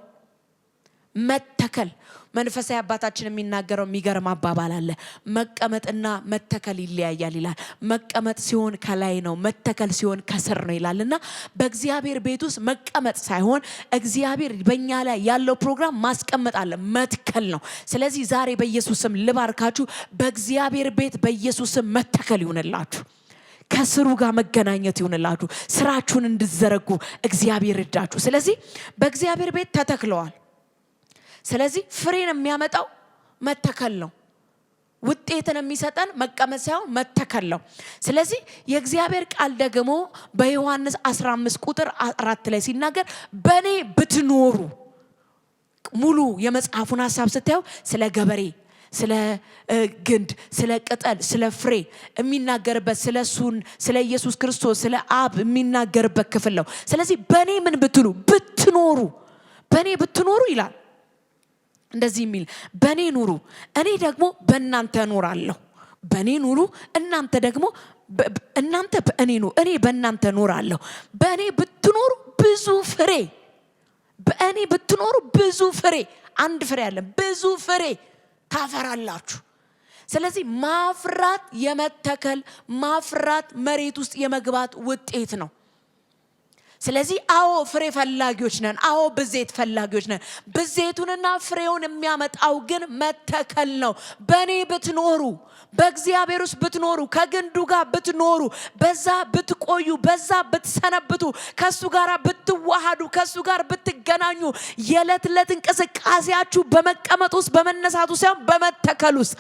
A: መተከል መንፈሳዊ አባታችን የሚናገረው የሚገርም አባባል አለ። መቀመጥና መተከል ይለያያል ይላል። መቀመጥ ሲሆን ከላይ ነው፣ መተከል ሲሆን ከስር ነው ይላልና በእግዚአብሔር ቤት ውስጥ መቀመጥ ሳይሆን እግዚአብሔር በእኛ ላይ ያለው ፕሮግራም ማስቀመጥ አለ፣ መትከል ነው። ስለዚህ ዛሬ በኢየሱስ ስም ልባርካችሁ። በእግዚአብሔር ቤት በኢየሱስ ስም መተከል ይሁንላችሁ። ከስሩ ጋር መገናኘት ይሁንላችሁ። ስራችሁን እንድትዘረጉ እግዚአብሔር ይርዳችሁ። ስለዚህ በእግዚአብሔር ቤት ተተክለዋል። ስለዚህ ፍሬን የሚያመጣው መተከል ነው። ውጤትን የሚሰጠን መቀመጥ ሳይሆን መተከል ነው። ስለዚህ የእግዚአብሔር ቃል ደግሞ በዮሐንስ 15 ቁጥር 4 ላይ ሲናገር በኔ ብትኖሩ፣ ሙሉ የመጽሐፉን ሐሳብ ስታዩ ስለ ገበሬ፣ ስለ ግንድ፣ ስለ ቅጠል፣ ስለ ፍሬ የሚናገርበት ስለ ኢየሱስ ክርስቶስ ስለ አብ የሚናገርበት ክፍል ነው። ስለዚህ በኔ ምን ብትሉ ብትኖሩ፣ በኔ ብትኖሩ ይላል። እንደዚህ የሚል በኔ ኑሩ እኔ ደግሞ በእናንተ እኖራለሁ። በኔ ኑሩ እናንተ ደግሞ እናንተ በእኔ ኑሩ እኔ በእናንተ እኖራለሁ። በእኔ ብትኖሩ ብዙ ፍሬ፣ በእኔ ብትኖሩ ብዙ ፍሬ፣ አንድ ፍሬ አለ፣ ብዙ ፍሬ ታፈራላችሁ። ስለዚህ ማፍራት የመተከል ማፍራት መሬት ውስጥ የመግባት ውጤት ነው። ስለዚህ አዎ ፍሬ ፈላጊዎች ነን። አዎ ብዜት ፈላጊዎች ነን። ብዜቱንና ፍሬውን የሚያመጣው ግን መተከል ነው። በኔ ብትኖሩ፣ በእግዚአብሔር ውስጥ ብትኖሩ፣ ከግንዱ ጋር ብትኖሩ፣ በዛ ብትቆዩ፣ በዛ ብትሰነብቱ፣ ከሱ ጋር ብትዋሃዱ፣ ከሱ ጋር ብትገናኙ፣ የዕለት ዕለት እንቅስቃሴያችሁ በመቀመጥ ውስጥ በመነሳት ውስጥ ሳይሆን በመተከል ውስጥ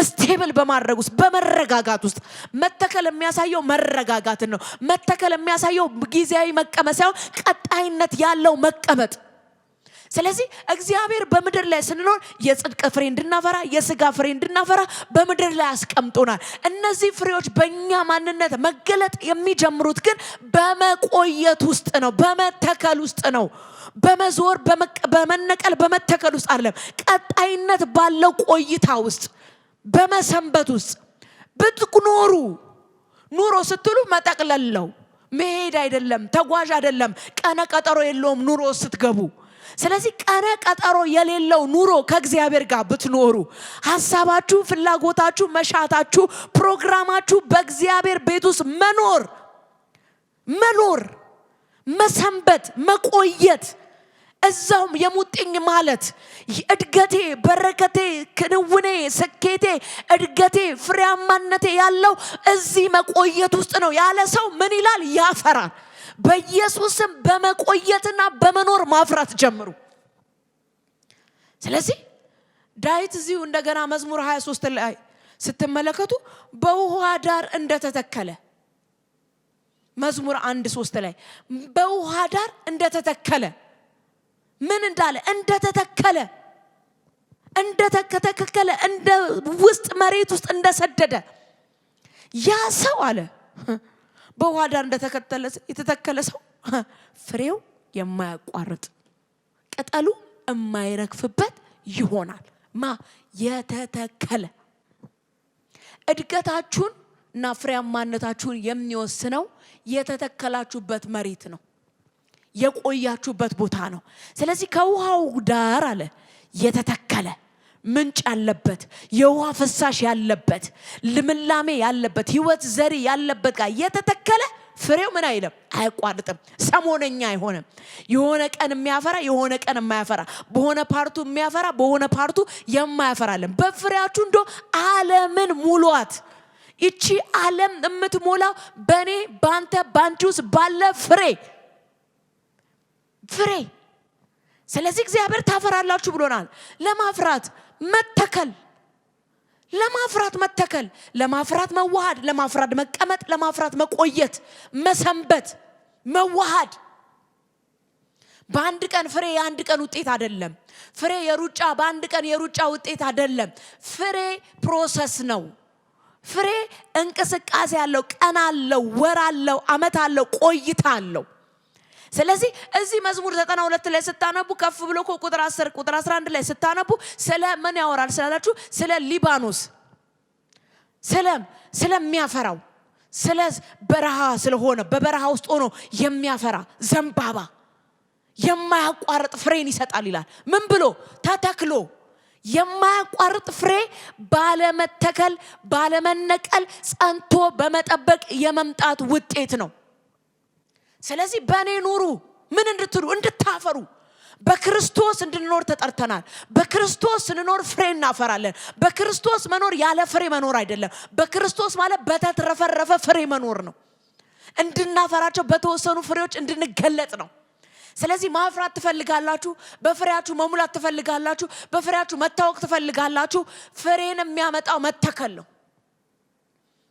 A: ስቴብል በማድረግ ውስጥ በመረጋጋት ውስጥ። መተከል የሚያሳየው መረጋጋትን ነው። መተከል የሚያሳየው ጊዜያዊ መቀመጥ ሳይሆን ቀጣይነት ያለው መቀመጥ። ስለዚህ እግዚአብሔር በምድር ላይ ስንኖር የጽድቅ ፍሬ እንድናፈራ፣ የሥጋ ፍሬ እንድናፈራ በምድር ላይ አስቀምጦናል። እነዚህ ፍሬዎች በእኛ ማንነት መገለጥ የሚጀምሩት ግን በመቆየት ውስጥ ነው፣ በመተከል ውስጥ ነው። በመዞር በመነቀል በመተከል ውስጥ አይደለም። ቀጣይነት ባለው ቆይታ ውስጥ በመሰንበት ውስጥ ብትኖሩ ኑሮ ስትሉ መጠቅለለው መሄድ አይደለም፣ ተጓዥ አይደለም፣ ቀነ ቀጠሮ የለውም ኑሮ ስትገቡ። ስለዚህ ቀነ ቀጠሮ የሌለው ኑሮ ከእግዚአብሔር ጋር ብትኖሩ ሐሳባችሁ፣ ፍላጎታችሁ፣ መሻታችሁ፣ ፕሮግራማችሁ በእግዚአብሔር ቤት ውስጥ መኖር መሰንበት መቆየት እዛውም የሙጥኝ ማለት እድገቴ፣ በረከቴ፣ ክንውኔ፣ ስኬቴ፣ እድገቴ፣ ፍሬያማነቴ ያለው እዚህ መቆየት ውስጥ ነው ያለ ሰው ምን ይላል? ያፈራል። በኢየሱስም በመቆየትና በመኖር ማፍራት ጀምሩ። ስለዚህ ዳዊት እዚሁ እንደገና መዝሙር 23 ላይ ስትመለከቱ በውሃ ዳር እንደተተከለ መዝሙር 1:3 ላይ በውሃ ዳር እንደተተከለ ምን እንዳለ እንደተተከለ እንደ ውስጥ መሬት ውስጥ እንደሰደደ ያ ሰው አለ በውሃ ዳር የተተከለ ሰው ፍሬው የማያቋርጥ ቅጠሉ የማይረግፍበት ይሆናል። የተተከለ እድገታችሁን እና ፍሬያማነታችሁን የሚወስነው የተተከላችሁበት መሬት ነው፣ የቆያችሁበት ቦታ ነው። ስለዚህ ከውሃው ዳር አለ የተተከለ ምንጭ ያለበት፣ የውሃ ፍሳሽ ያለበት፣ ልምላሜ ያለበት፣ ህይወት ዘሪ ያለበት ጋር የተተከለ ፍሬው ምን አይልም? አይቋርጥም። ሰሞነኛ አይሆንም። የሆነ ቀን የሚያፈራ የሆነ ቀን የማያፈራ፣ በሆነ ፓርቱ የሚያፈራ በሆነ ፓርቱ የማያፈራለን። በፍሬያችሁ እንዶ ዓለምን ሙሏት። ይቺ ዓለም የምትሞላው በኔ ባንተ ባንቺ ውስጥ ባለ ፍሬ። ስለዚህ እግዚአብሔር ታፈራላችሁ ብሎናል። ለማፍራት መተከል፣ ለማፍራት መዋሃድ፣ ለማፍራት መቀመጥ፣ ለማፍራት መቆየት፣ መሰንበት፣ መዋሃድ። በአንድ ቀን ፍሬ የአንድ ቀን ውጤት አይደለም። ፍሬ የሩጫ በአንድ ቀን የሩጫ ውጤት አይደለም። ፍሬ ፕሮሰስ ነው። ፍሬ እንቅስቃሴ አለው፣ ቀን አለው፣ ወር አለው፣ አመት አለው፣ ቆይታ አለው። ስለዚህ እዚህ መዝሙር 92 ላይ ስታነቡ ከፍ ብሎ ቁጥር 10 ቁጥር 11 ላይ ስታነቡ ስለ ምን ያወራል ስላላችሁ ስለ ሊባኖስ ስለሚያፈራው ስለ በረሃ ስለሆነ በበረሃ ውስጥ ሆኖ የሚያፈራ ዘንባባ የማያቋርጥ ፍሬን ይሰጣል ይላል። ምን ብሎ ተተክሎ የማያቋርጥ ፍሬ ባለመተከል ባለመነቀል ጸንቶ በመጠበቅ የመምጣት ውጤት ነው። ስለዚህ በእኔ ኑሩ ምን እንድትሉ እንድታፈሩ በክርስቶስ እንድንኖር ተጠርተናል። በክርስቶስ ስንኖር ፍሬ እናፈራለን። በክርስቶስ መኖር ያለ ፍሬ መኖር አይደለም። በክርስቶስ ማለት በተትረፈረፈ ፍሬ መኖር ነው። እንድናፈራቸው በተወሰኑ ፍሬዎች እንድንገለጥ ነው። ስለዚህ ማፍራት ትፈልጋላችሁ፣ በፍሬያችሁ መሙላት ትፈልጋላችሁ፣ በፍሬያችሁ መታወቅ ትፈልጋላችሁ። ፍሬን የሚያመጣው መተከል ነው።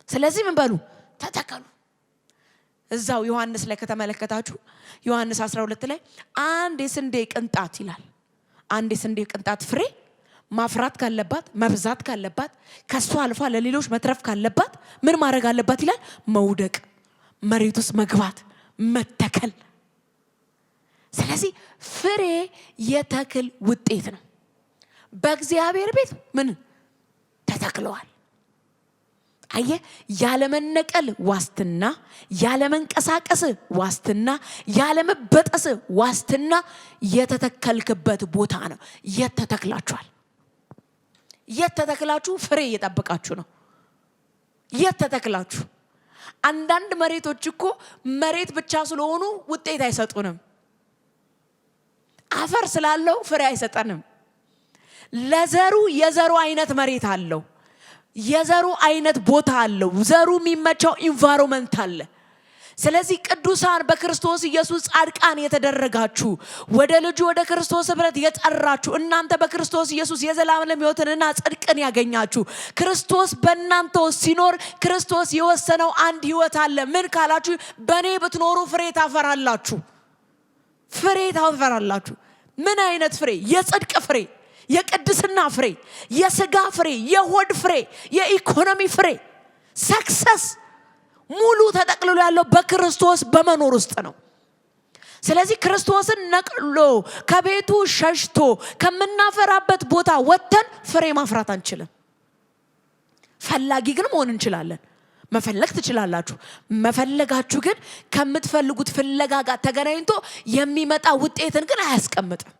A: ስለዚህ ምን በሉ? ተተከሉ። እዛው ዮሐንስ ላይ ከተመለከታችሁ ዮሐንስ 12 ላይ አንድ የስንዴ ቅንጣት ይላል። አንድ የስንዴ ቅንጣት ፍሬ ማፍራት ካለባት መብዛት ካለባት ከሷ አልፋ ለሌሎች መትረፍ ካለባት ምን ማድረግ አለባት ይላል? መውደቅ፣ መሬት ውስጥ መግባት፣ መተከል። ስለዚህ ፍሬ የተክል ውጤት ነው። በእግዚአብሔር ቤት ምን ተተክለዋል? አየ ያለመነቀል ዋስትና፣ ያለመንቀሳቀስ ዋስትና፣ ያለመበጠስ ዋስትና የተተከልክበት ቦታ ነው። የተተክላችኋል። የተተክላችሁ ፍሬ እየጠበቃችሁ ነው። የተተክላችሁ አንዳንድ መሬቶች እኮ መሬት ብቻ ስለሆኑ ውጤት አይሰጡንም። አፈር ስላለው ፍሬ አይሰጠንም። ለዘሩ የዘሩ አይነት መሬት አለው። የዘሩ አይነት ቦታ አለው። ዘሩ የሚመቸው ኢንቫይሮንመንት አለ። ስለዚህ ቅዱሳን በክርስቶስ ኢየሱስ ጻድቃን የተደረጋችሁ ወደ ልጁ ወደ ክርስቶስ ህብረት የጠራችሁ እናንተ በክርስቶስ ኢየሱስ የዘላለም ሕይወትንና ጽድቅን ያገኛችሁ ክርስቶስ በእናንተ ውስጥ ሲኖር ክርስቶስ የወሰነው አንድ ሕይወት አለ። ምን ካላችሁ በእኔ ብትኖሩ ፍሬ ታፈራላችሁ። ፍሬ ታፈራላችሁ። ምን አይነት ፍሬ? የጽድቅ ፍሬ፣ የቅድስና ፍሬ፣ የሥጋ ፍሬ፣ የሆድ ፍሬ፣ የኢኮኖሚ ፍሬ። ሰክሰስ ሙሉ ተጠቅልሎ ያለው በክርስቶስ በመኖር ውስጥ ነው። ስለዚህ ክርስቶስን ነቅሎ ከቤቱ ሸሽቶ ከምናፈራበት ቦታ ወጥተን ፍሬ ማፍራት አንችልም። ፈላጊ ግን መሆን እንችላለን። መፈለግ ትችላላችሁ። መፈለጋችሁ ግን ከምትፈልጉት ፍለጋ ጋር ተገናኝቶ የሚመጣ ውጤትን ግን አያስቀምጥም።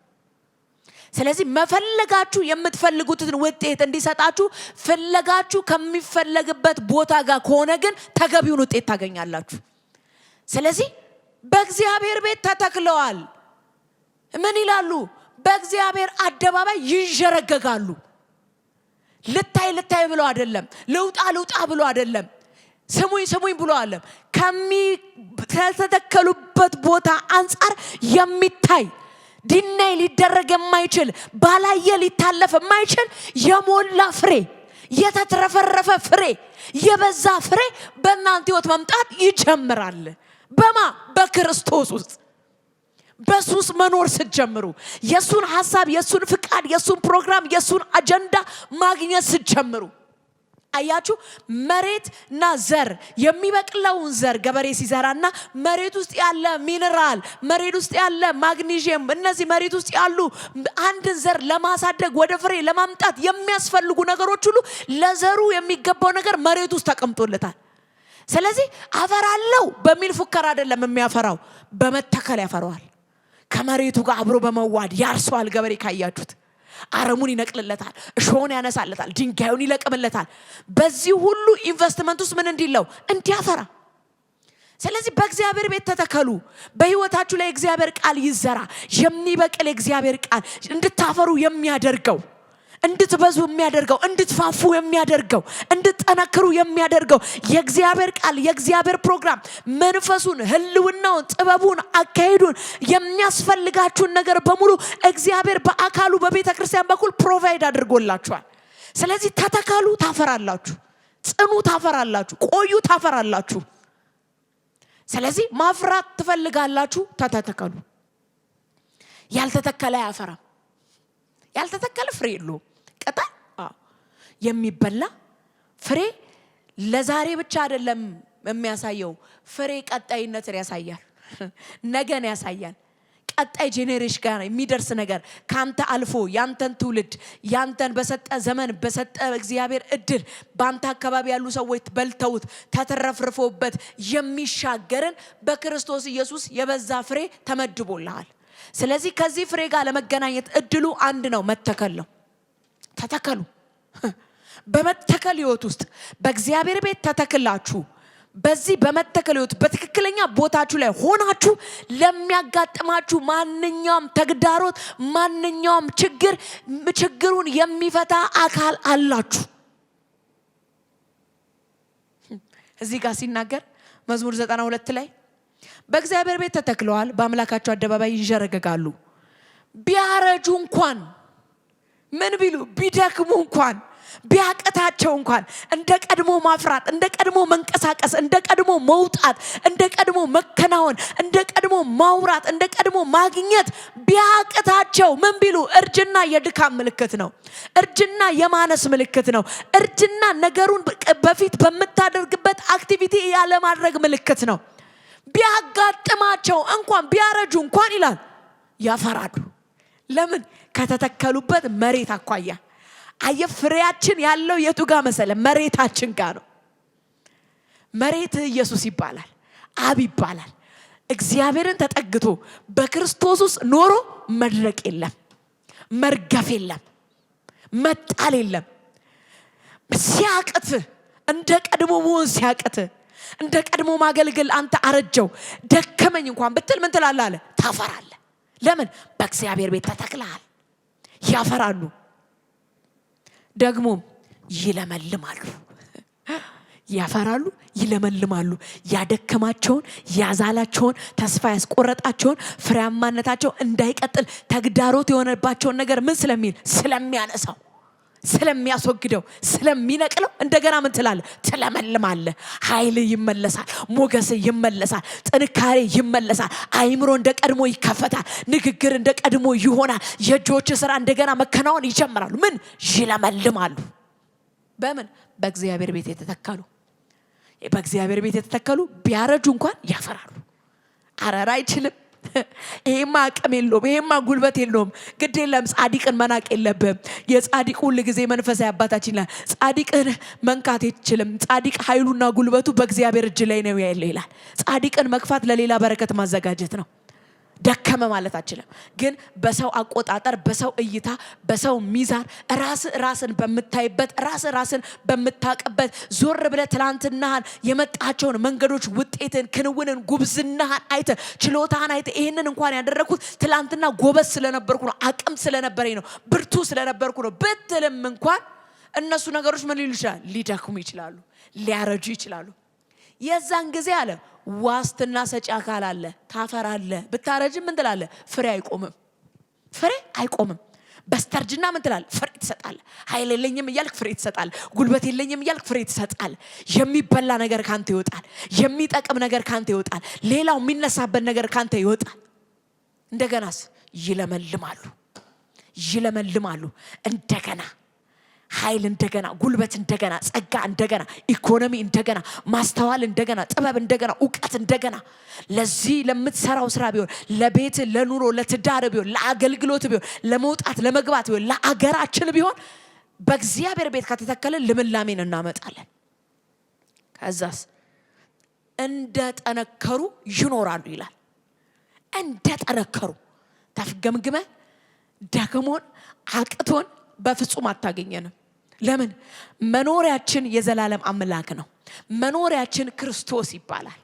A: ስለዚህ መፈለጋችሁ የምትፈልጉትን ውጤት እንዲሰጣችሁ ፍለጋችሁ ከሚፈለግበት ቦታ ጋር ከሆነ ግን ተገቢውን ውጤት ታገኛላችሁ። ስለዚህ በእግዚአብሔር ቤት ተተክለዋል። ምን ይላሉ? በእግዚአብሔር አደባባይ ይንዠረገጋሉ። ልታይ ብሎ አይደለም፣ ልውጣ ብሎ አይደለም፣ ስሙኝ ብሎ አይደለም። ከተተከሉበት ቦታ አንጻር የሚታይ ዲናይ ሊደረግ የማይችል ባላየ ሊታለፍ የማይችል የሞላ ፍሬ፣ የተትረፈረፈ ፍሬ፣ የበዛ ፍሬ በእናንተ ሕይወት መምጣት ይጀምራል። በማ በክርስቶስ ውስጥ በሱስ መኖር ስትጀምሩ፣ የሱን ሐሳብ፣ የሱን ፍቃድ፣ የሱን ፕሮግራም፣ የሱን አጀንዳ ማግኘት ስትጀምሩ አያችሁ። መሬትና ዘር የሚበቅለውን ዘር ገበሬ ሲዘራና መሬት ውስጥ ያለ ሚነራል፣ መሬት ውስጥ ያለ ማግኒዥየም፣ እነዚህ መሬት ውስጥ ያሉ አንድን ዘር ለማሳደግ ወደ ፍሬ ለማምጣት የሚያስፈልጉ ነገሮች ሁሉ ለዘሩ የሚገባው ነገር መሬት ውስጥ ተቀምጦለታል። ስለዚህ አፈራለው በሚል ፉከራ አይደለም የሚያፈራው፣ በመተከል ያፈራዋል። ከመሬቱ ጋር አብሮ በመዋድ ያርሰዋል። ገበሬ ካያችሁት አረሙን ይነቅልለታል፣ እሾውን ያነሳለታል፣ ድንጋዩን ይለቅምለታል። በዚህ ሁሉ ኢንቨስትመንት ውስጥ ምን እንዲለው እንዲያፈራ። ስለዚህ በእግዚአብሔር ቤት ተተከሉ። በህይወታችሁ ላይ እግዚአብሔር ቃል ይዘራ። የሚበቅል እግዚአብሔር ቃል እንድታፈሩ የሚያደርገው፣ እንድትበዙ የሚያደርገው፣ እንድትፋፉ የሚያደርገው፣ እንድትጠነክሩ የሚያደርገው የእግዚአብሔር ቃል፣ የእግዚአብሔር ፕሮግራም መንፈሱን፣ ህልውናውን፣ ጥበቡን፣ አካሄዱን የሚያስፈልጋችሁን ነገር በሙሉ እግዚአብሔር በአካሉ በቤተ ክርስቲያን በኩል ፕሮቫይድ አድርጎላችኋል። ስለዚህ ተተከሉ፣ ታፈራላችሁ። ጽኑ፣ ታፈራላችሁ። ቆዩ፣ ታፈራላችሁ። ስለዚህ ማፍራት ትፈልጋላችሁ፣ ተተከሉ። ያልተተከለ አያፈራም። ያልተተከለ ፍሬ የለውም። ቅጠል የሚበላ ፍሬ ለዛሬ ብቻ አይደለም የሚያሳየው። ፍሬ ቀጣይነትን ያሳያል፣ ነገን ያሳያል። ቀጣይ ጄኔሬሽን ጋር የሚደርስ ነገር ካንተ አልፎ ያንተን ትውልድ ያንተን በሰጠ ዘመን በሰጠ እግዚአብሔር እድል ባንተ አካባቢ ያሉ ሰዎች በልተውት ተተረፍርፎበት የሚሻገርን በክርስቶስ ኢየሱስ የበዛ ፍሬ ተመድቦልሃል። ስለዚህ ከዚህ ፍሬ ጋር ለመገናኘት እድሉ አንድ ነው፣ መተከል ነው። ተተከሉ። በመተከል ህይወት ውስጥ በእግዚአብሔር ቤት ተተክላችሁ በዚህ በመተከል ህይወት በትክክለኛ ቦታችሁ ላይ ሆናችሁ ለሚያጋጥማችሁ ማንኛውም ተግዳሮት፣ ማንኛውም ችግሩን የሚፈታ አካል አላችሁ። እዚህ ጋር ሲናገር መዝሙር 92 ላይ በእግዚአብሔር ቤት ተተክለዋል፣ በአምላካቸው አደባባይ ይንዠረገጋሉ። ቢያረጁ እንኳን ምን ቢሉ ቢደክሙ እንኳን ቢያቀታቸው እንኳን እንደ ቀድሞ ማፍራት፣ እንደ ቀድሞ መንቀሳቀስ፣ እንደ ቀድሞ መውጣት፣ እንደ ቀድሞ መከናወን፣ እንደ ቀድሞ ማውራት፣ እንደ ቀድሞ ማግኘት ቢያቀታቸው ምን ቢሉ እርጅና የድካም ምልክት ነው። እርጅና የማነስ ምልክት ነው። እርጅና ነገሩን በፊት በምታደርግበት አክቲቪቲ ያለ ማድረግ ምልክት ነው። ቢያጋጥማቸው እንኳን ቢያረጁ እንኳን ይላል ያፈራሉ። ለምን? ከተተከሉበት መሬት አኳያ። አየ ፍሬያችን ያለው የቱ ጋር መሰለ? መሬታችን ጋር ነው። መሬት ኢየሱስ ይባላል፣ አብ ይባላል። እግዚአብሔርን ተጠግቶ በክርስቶስ ውስጥ ኖሮ መድረቅ የለም፣ መርገፍ የለም፣ መጣል የለም። ሲያቅት እንደ ቀድሞ መሆን ሲያቅት እንደ ቀድሞ ማገልገል አንተ አረጀው ደከመኝ እንኳን ብትል ምን ትላለህ አለ? ታፈራለህ። ለምን? በእግዚአብሔር ቤት ተተክለሃል። ያፈራሉ፣ ደግሞ ይለመልማሉ። ያፈራሉ፣ ይለመልማሉ። ያደከማቸውን፣ ያዛላቸውን፣ ተስፋ ያስቆረጣቸውን ፍሬያማነታቸው እንዳይቀጥል ተግዳሮት የሆነባቸውን ነገር ምን ስለሚል ስለሚያነሳው፣ ስለሚያስወግደው፣ ስለሚነቅለው እንደገና ምን ትላለህ? ትለመልማለህ። ኃይል ይመለሳል፣ ሞገስ ይመለሳል፣ ጥንካሬ ይመለሳል። አይምሮ እንደ ቀድሞ ይከፈታል፣ ንግግር እንደ ቀድሞ ይሆናል። የእጆች ስራ እንደገና መከናወን ይጀምራሉ። ምን? ይለመልማሉ። በምን? በእግዚአብሔር ቤት የተተከሉ። በእግዚአብሔር ቤት የተተከሉ ቢያረጁ እንኳን ያፈራሉ። አረራ አይችልም፣ ይሄማ አቅም የለውም፣ ይሄማ ጉልበት የለውም። ግድ የለም ጻድቅን መናቅ የለብህም። የጻድቅ ሁሉ ጊዜ መንፈሳዊ አባታችን ይላል ጻድቅን መንካት አይችልም። ጻድቅ ኃይሉና ጉልበቱ በእግዚአብሔር እጅ ላይ ነው ያለው ይላል። ጻድቅን መግፋት ለሌላ በረከት ማዘጋጀት ነው። ደከመ ማለት አችልም። ግን በሰው አቆጣጠር፣ በሰው እይታ፣ በሰው ሚዛን ራስን በምታይበት ራስን በምታቀበት ዞር ብለህ ትላንትናህን የመጣቸውን መንገዶች ውጤትን፣ ክንውንን፣ ጉብዝናህን አይተ ችሎታህን አይተ ይሄንን እንኳን ያደረኩት ትላንትና ጎበዝ ስለነበርኩ ነው፣ አቅም ስለነበረኝ ነው፣ ብርቱ ስለነበርኩ ነው ብትልም እንኳን እነሱ ነገሮች ምን ሊሉ ይችላል? ሊደክሙ ይችላሉ፣ ሊያረጁ ይችላሉ። የዛን ጊዜ አለ ዋስትና ሰጪ አካል አለ። ታፈራለህ። ብታረጅም ምን ትላለህ? ፍሬ አይቆምም። በስተርጅና ምን ትላለህ? ፍሬ ትሰጣለህ። ኃይል የለኝም እያልክ ፍሬ ትሰጣለህ። ጉልበት የለኝም እያልክ ፍሬ ትሰጣለህ። የሚበላ ነገር ካንተ ይወጣል። የሚጠቅም ነገር ካንተ ይወጣል። ሌላው የሚነሳበት ነገር ካንተ ይወጣል። እንደገናስ ይለመልማሉ። እንደገና ኃይል እንደገና፣ ጉልበት እንደገና፣ ጸጋ እንደገና፣ ኢኮኖሚ እንደገና፣ ማስተዋል እንደገና፣ ጥበብ እንደገና፣ እውቀት እንደገና። ለዚህ ለምትሰራው ስራ ቢሆን፣ ለቤት፣ ለኑሮ፣ ለትዳር ቢሆን፣ ለአገልግሎት ቢሆን፣ ለመውጣት ለመግባት ቢሆን፣ ለአገራችን ቢሆን በእግዚአብሔር ቤት ከተተከለ ልምላሜን እናመጣለን። ከዛስ እንደጠነከሩ ይኖራሉ ይላል። እንደጠነከሩ ተፍገምግመ ደክሞን አቅቶን በፍጹም አታገኘንም። ለምን? መኖሪያችን የዘላለም አምላክ ነው። መኖሪያችን ክርስቶስ ይባላል።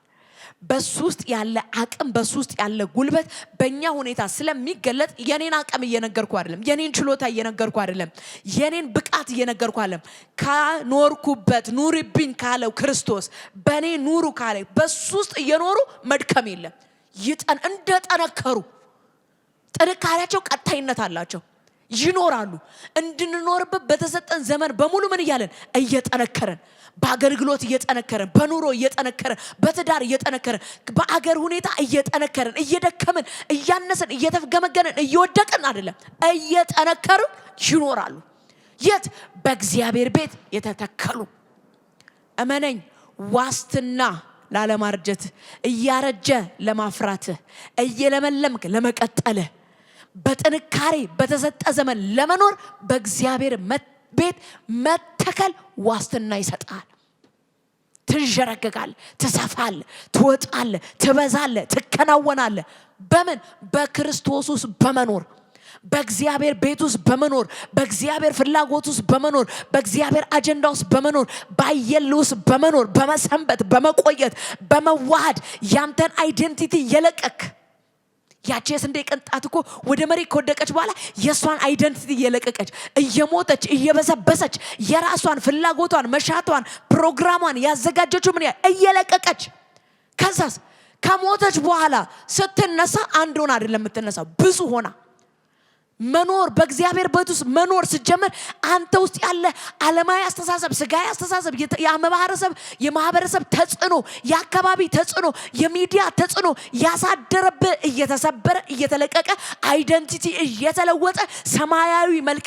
A: በሱ ውስጥ ያለ አቅም፣ በሱ ውስጥ ያለ ጉልበት በእኛ ሁኔታ ስለሚገለጥ የኔን አቅም እየነገርኩ አይደለም፣ የኔን ችሎታ እየነገርኩ አይደለም፣ የኔን ብቃት እየነገርኩ አይደለም። ከኖርኩበት ኑሪብኝ ካለው ክርስቶስ በኔ ኑሩ ካለ በሱ ውስጥ እየኖሩ መድከም የለም። እንደጠነከሩ ጥንካሬያቸው ቀጣይነት አላቸው። ይኖራሉ። እንድንኖርበት በተሰጠን ዘመን በሙሉ ምን እያለን? እየጠነከረን፣ በአገልግሎት እየጠነከረን፣ በኑሮ እየጠነከረን፣ በትዳር እየጠነከረን፣ በአገር ሁኔታ እየጠነከረን፣ እየደከመን፣ እያነሰን፣ እየተፍገመገነን፣ እየወደቀን አይደለም፣ እየጠነከሩ ይኖራሉ። የት? በእግዚአብሔር ቤት የተተከሉ። እመነኝ፣ ዋስትና ላለማርጀት፣ እያረጀ ለማፍራት፣ እየለመለምክ ለመቀጠል፣ በጥንካሬ በተሰጠ ዘመን ለመኖር በእግዚአብሔር ቤት መተከል ዋስትና ይሰጣል። ትንዠረገጋለህ፣ ትሰፋለህ፣ ትወጣለህ፣ ትበዛለህ፣ ትከናወናለህ። በምን? በክርስቶስ ውስጥ በመኖር፣ በእግዚአብሔር ቤት ውስጥ በመኖር፣ በእግዚአብሔር ፍላጎት ውስጥ በመኖር፣ በእግዚአብሔር አጀንዳ ውስጥ በመኖር፣ ባየል ውስጥ በመኖር፣ በመሰንበት፣ በመቆየት፣ በመዋሃድ ያንተን አይዴንቲቲ የለቀክ ያቺ የስንዴ ቅንጣት እኮ ወደ መሬት ከወደቀች በኋላ የሷን አይደንቲቲ እየለቀቀች እየሞተች እየበሰበሰች የራሷን ፍላጎቷን መሻቷን ፕሮግራሟን ያዘጋጀችው ምን እየለቀቀች ከዛስ ከሞተች በኋላ ስትነሳ አንድ ሆና አይደለም የምትነሳው፣ ብዙ ሆና መኖር። በእግዚአብሔር ቤት ውስጥ መኖር ሲጀመር አንተ ውስጥ ያለ ዓለማዊ አስተሳሰብ፣ ስጋዊ አስተሳሰብ፣ የማህበረሰብ ተጽዕኖ፣ የአካባቢ ተጽዕኖ፣ የሚዲያ ተጽዕኖ ያሳደረብህ እየተሰበረ እየተለቀቀ አይደንቲቲ እየተለወጠ ሰማያዊ መልክ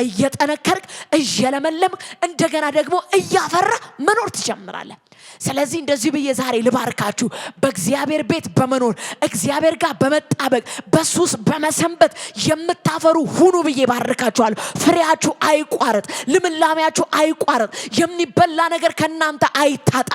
A: እየጠነከርክ እየለመለምክ እንደገና ደግሞ እያፈራ መኖር ትጀምራለህ። ስለዚህ እንደዚህ ብዬ ዛሬ ልባርካችሁ፣ በእግዚአብሔር ቤት በመኖር እግዚአብሔር ጋር በመጣበቅ በሱስ በመሰንበት የምታፈሩ ሁኑ ብዬ ባርካችኋለሁ። ፍሬያችሁ አይቋረጥ፣ ልምላሜያችሁ አይቋረጥ፣ የሚበላ ነገር ከናንተ አይታጣ።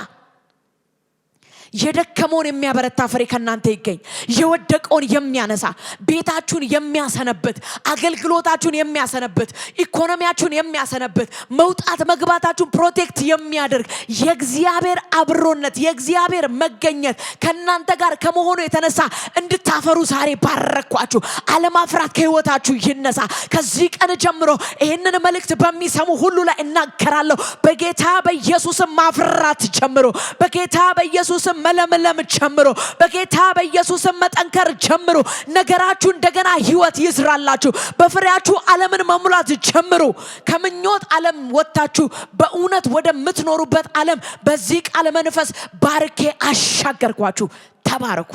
A: የደከመውን የሚያበረታ ፍሬ ከናንተ ይገኝ። የወደቀውን የሚያነሳ፣ ቤታችሁን የሚያሰነብት፣ አገልግሎታችሁን የሚያሰነብት፣ ኢኮኖሚያችሁን የሚያሰነብት፣ መውጣት መግባታችሁን ፕሮቴክት የሚያደርግ የእግዚአብሔር አብሮነት፣ የእግዚአብሔር መገኘት ከናንተ ጋር ከመሆኑ የተነሳ እንድታፈሩ ዛሬ ባረኳችሁ። አለማፍራት ከህይወታችሁ ይነሳ። ከዚህ ቀን ጀምሮ ይህንን መልእክት በሚሰሙ ሁሉ ላይ እናገራለሁ። በጌታ በኢየሱስም ማፍራት ጀምሮ፣ በጌታ በኢየሱስም መለምለም ጀምሮ፣ በጌታ በኢየሱስም መጠንከር ጀምሮ። ነገራችሁ እንደገና ህይወት ይዝራላችሁ። በፍሬያችሁ ዓለምን መሙላት ጀምሮ። ከምኞት ዓለም ወጣችሁ በእውነት ወደምትኖሩበት ዓለም በዚህ ቃል መንፈስ ባርኬ አሻገርኳችሁ። ተባረኩ።